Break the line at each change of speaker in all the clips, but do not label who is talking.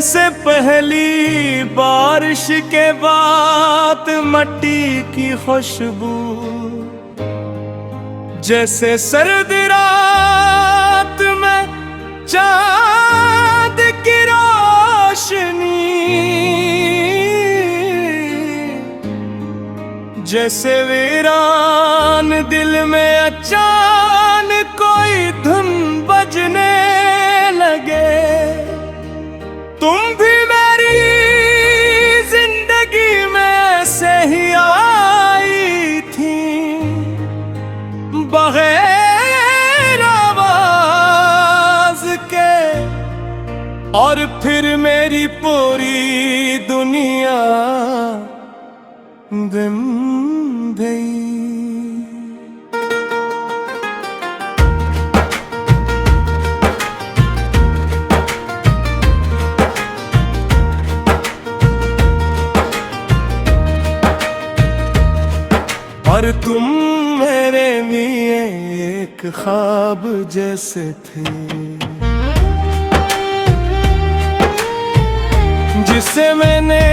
जैसे पहली बारिश के बाद मट्टी की खुशबू, जैसे सर्द रात में चांद की रोशनी, जैसे वीरान दिल में अचानक कोई धुन बजने लगे। तुम भी मेरी जिंदगी में ऐसे ही आई थी, बगैर आवाज के, और फिर मेरी पूरी दुनिया दिन गई। और तुम मेरे लिए एक ख्वाब जैसे थे, जिसे मैंने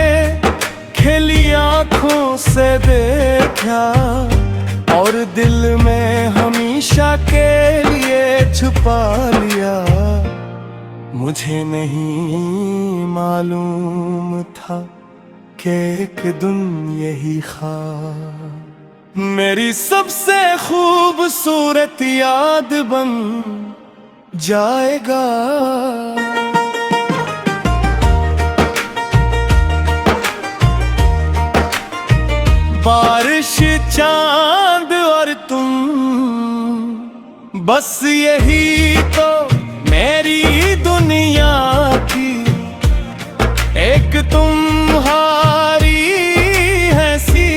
खिली आँखों से देखा और दिल में हमेशा के लिए छुपा लिया। मुझे नहीं मालूम था कि एक दिन यही ख्वाब मेरी सबसे खूबसूरत याद बन जाएगा। बारिश, चांद और तुम, बस यही तो मेरी दुनिया थी। एक तुम्हारी हंसी,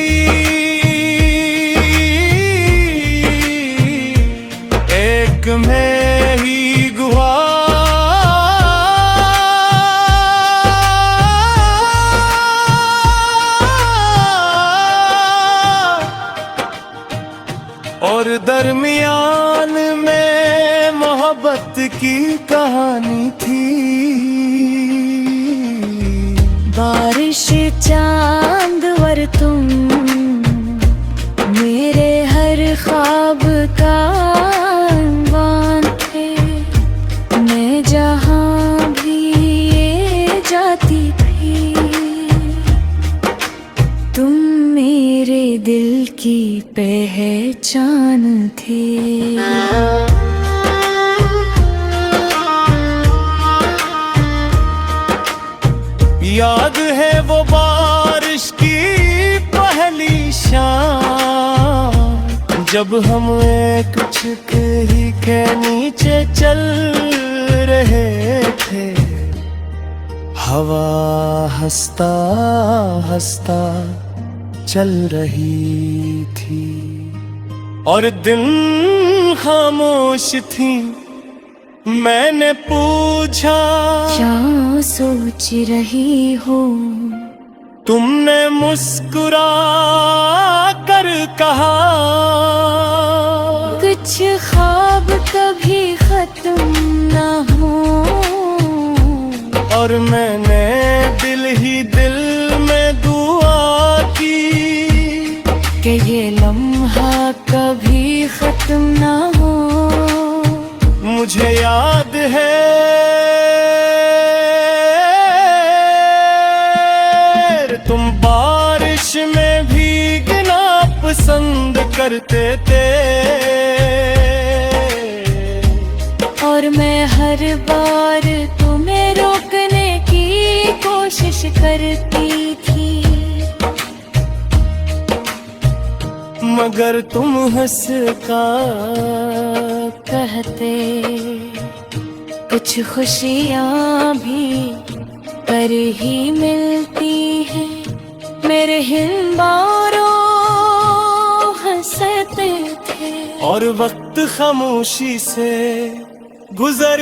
एक मैं ही गुहा, और दरमियान में मोहब्बत की कहानी थी।
बारिश, चांद और तुम मेरे हर ख्वाब का अनवान थे। मैं जहाँ भी ये जाती थी, तुम मेरे दिल की पहचान थे।
याद है वो बारिश की पहली शाम, जब हम एक छत ही के नीचे चल रहे थे। हवा हंसता हंसता चल रही थी और दिन खामोश थी। मैंने पूछा,
क्या सोच रही हो?
तुमने मुस्कुरा कर कहा,
कुछ ख्वाब कभी खत्म ना हो।
और मैंने दिल ही दिल में दुआ की
कि ये लम्हा कभी खत्म ना हो।
मुझे याद है तुम बारिश में भीगना पसंद करते थे,
और मैं हर बार तुम्हें रोकने की कोशिश करती थी।
मगर तुम हंस कर
कहते कुछ खुशियाँ भी पर ही मिलती हैं। मेरे हिंबारों हंसते थे
और वक्त खामोशी से गुजर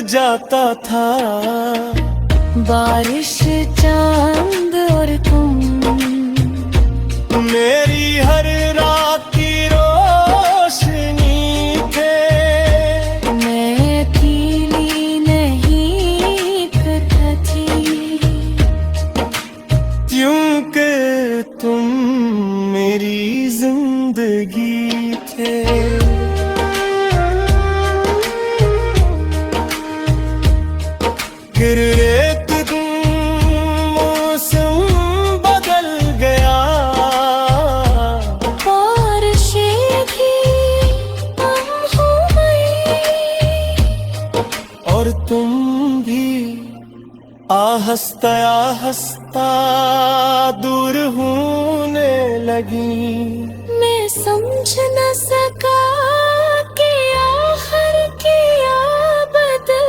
जाता था।
बारिश, चांद और तुम
मेरी हर रात की रोशनी थे।
मैं अकेली नहीं फिर थी।
फिर एक दिन मौसम बदल गया,
बारिशें भी कम हो गई
और तुम भी आहिस्ता आहिस्ता दूर होने लगी।
मैं समझ न सका कि आखिर क्या बदल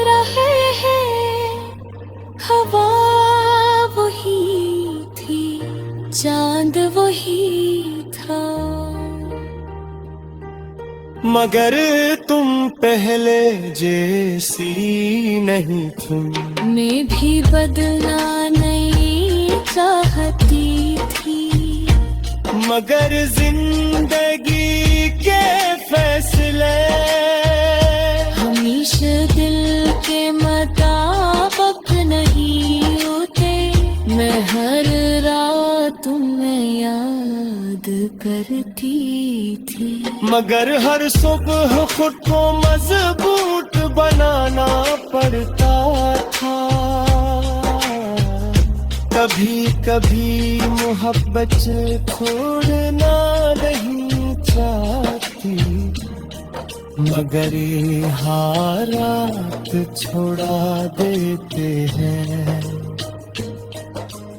रहे हैं। हवा वही थी, चांद वही था,
मगर तुम पहले जैसी नहीं थी।
मैं भी बदलना नहीं चाहती थी,
मगर जिंदगी के फैसले
हमेशा दिल के मुताबिक नहीं होते। मैं हर रात तुम्हें याद करती थी,
मगर हर सुबह खुद को मजबूत बनाना पड़ता था। कभी कभी मोहब्बत छोड़ना नहीं चाहती, मगर ये हालात छोड़ा देते हैं।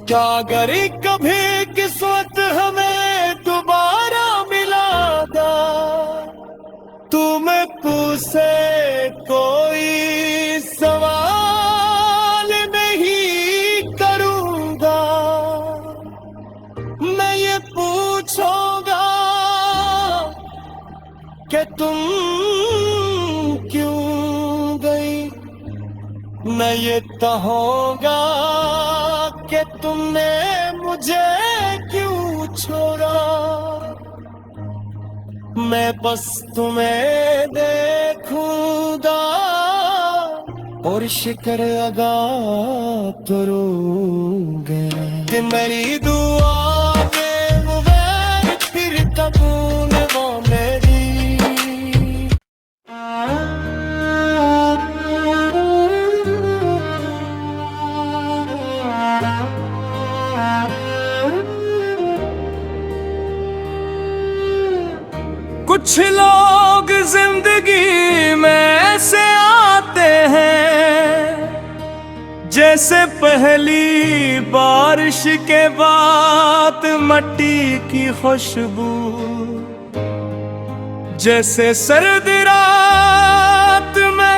क्या अगर कभी किस्मत हमें दोबारा मिला दा, तुम्हें पूछे कोई सवाल नहीं करूंगा। मैं ये पूछूंगा कि तुम क्यों गई, मैं ये कहूंगा कि तुमने मुझे क्यों छोड़ा। मैं बस तुम्हें देखूंगा और शिकर अगा करूंगा कि मेरी दुआ में मुबारक फिर कबूल वो मेरी।
कुछ लोग जिंदगी में ऐसे आते हैं जैसे पहली बारिश के बाद मट्टी की खुशबू, जैसे सर्द रात में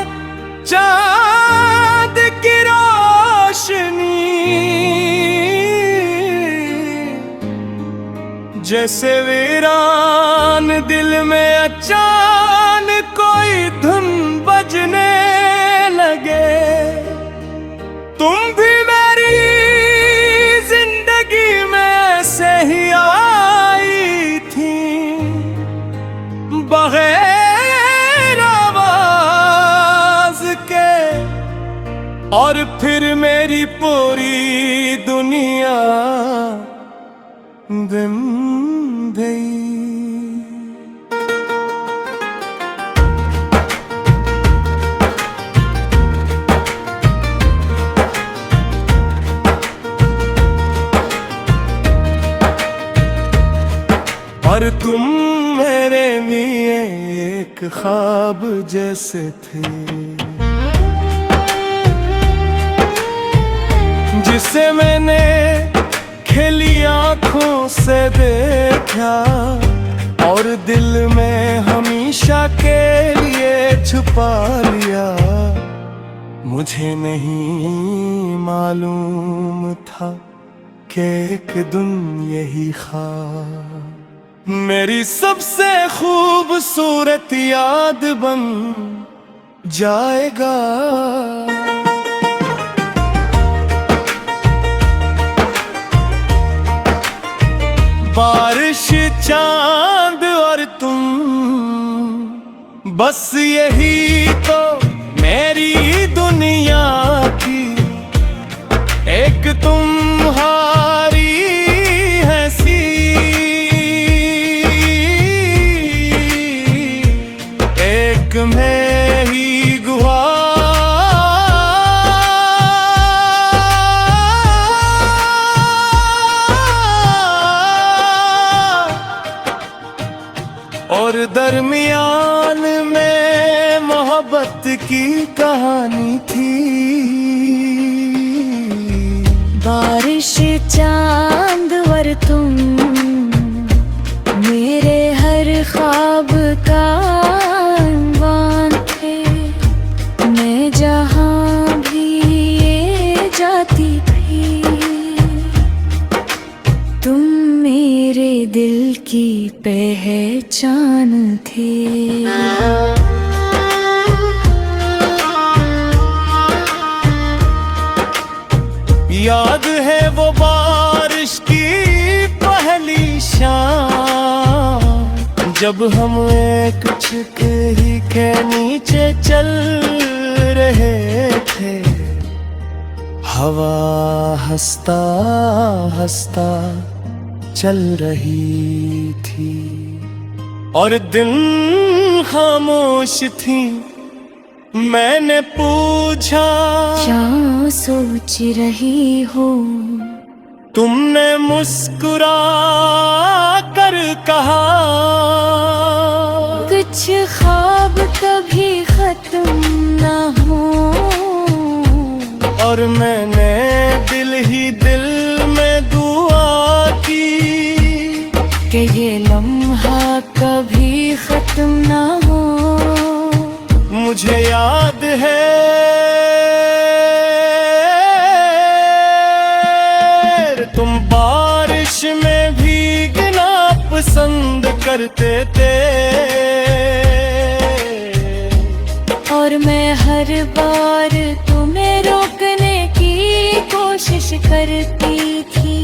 चांद की रोशनी, जैसे वीरान दिल में अचानक कोई धुन बजने लगे। तुम भी मेरी जिंदगी में ऐसे ही आई थी, बगैर आवाज के, और फिर मेरी पूरी दुनिया दिन गई। और तुम मेरे लिए एक ख्वाब जैसे थे, जिसे मैंने खिली आँखों से देखा और दिल में हमेशा के लिए छुपा लिया। मुझे नहीं मालूम था कि एक दिन यही ख्वाब मेरी सबसे खूबसूरत याद बन जाएगा। बारिश, चांद और तुम, बस यही तो मेरी दुनिया की एक तुम्हारी हंसी, एक मैं ही गुहार
मोहब्बत की कहानी थी।
बारिश चांद और तुम मेरे हर ख्वाब का अंबान थे। मैं जहाँ भी ये जाती थी, तुम मेरे दिल की पहचान थे।
याद है वो बारिश की पहली शाम, जब हम एक छिकरी के नीचे चल रहे थे। हवा हंसता हंसता चल रही थी और दिन खामोश थी। मैंने पूछा,
क्या सोच रही हो?
तुमने मुस्कुरा कर कहा,
कुछ ख्वाब कभी खत्म ना हो।
और मैंने दिल ही दिल में दुआ की
कि ये लम्हा कभी खत्म ना हो।
मुझे याद है तुम बारिश में भीगना पसंद करते थे,
और मैं हर बार तुम्हें रोकने की कोशिश करती थी।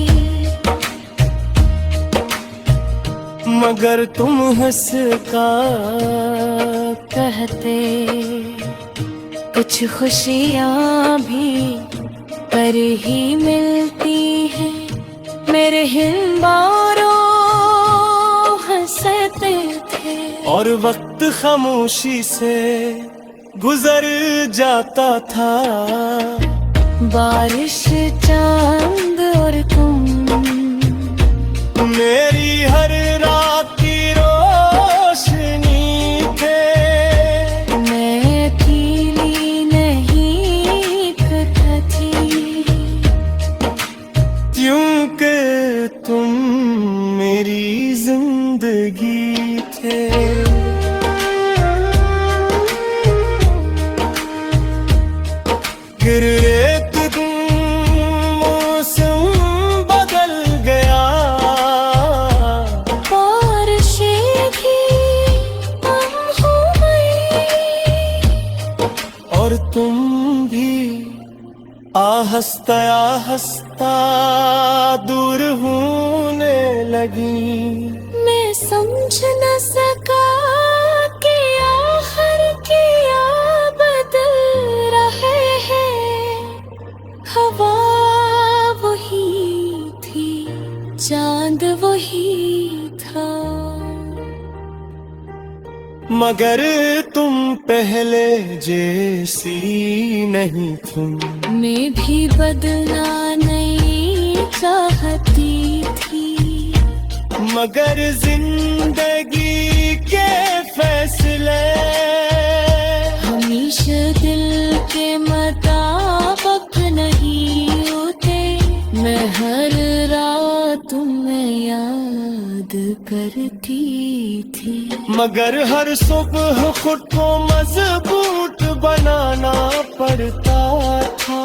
मगर तुम हंस कर
कहते कुछ खुशियाँ भी पर ही मिलती हैं। मेरे हिंबारों हंसते थे
और वक्त खामोशी से गुजर जाता था।
बारिश चांद और तुम
मेरी हर रात की रोशनी थे।
मैं अकेली नहीं थी,
क्योंकि तुम मेरी जिंदगी थे। फिर एक दिन मौसम बदल गया,
बारिशें भी कम हो गई
और तुम भी आहिस्ता आहिस्ता दूर होने लगी।
मैं समझ न सका कि आखिर क्या बदल रहे हैं। हवा वही थी, चांद वही था,
मगर तुम पहले जैसी नहीं तुम।
मैं भी बदलना नहीं चाहती थी,
मगर जिंदगी के फैसले
हमेशा दिल के मुताबिक नहीं होते। मैं हर रात तुम्हें याद करती थी,
मगर हर सुबह खुद को मजबूत बनाना पड़ता था।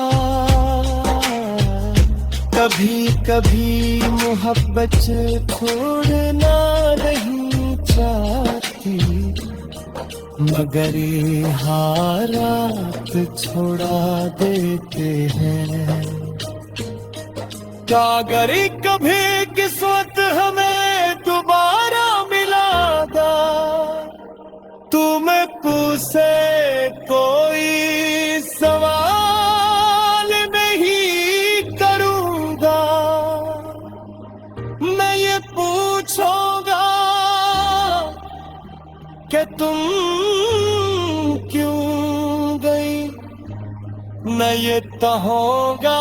कभी कभी मोहब्बत छोड़ना नहीं चाहती, मगर ये हालात छोड़ा देते हैं। क्या अगर कभी किस्मत हमें दोबारा मिलादा, तुम्हें पूछे कोई सवाल नहीं करूंगा। मैं ये पूछूंगा कि तुम क्यों गई। मैं ये कहूंगा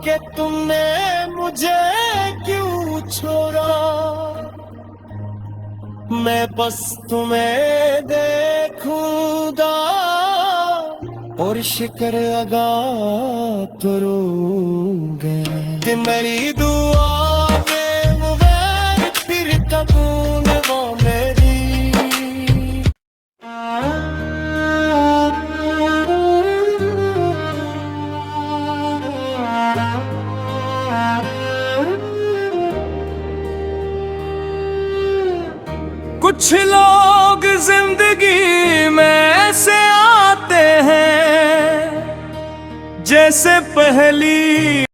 कि तुमने मुझे क्यों छोड़ा। मैं बस तुम्हें देखूं खुदा और शिकर अगा करोगे कि मेरी दुआ में मुगैर फिर तकून वो मेरी।
कुछ लोग जिंदगी में ऐसे आते हैं जैसे पहली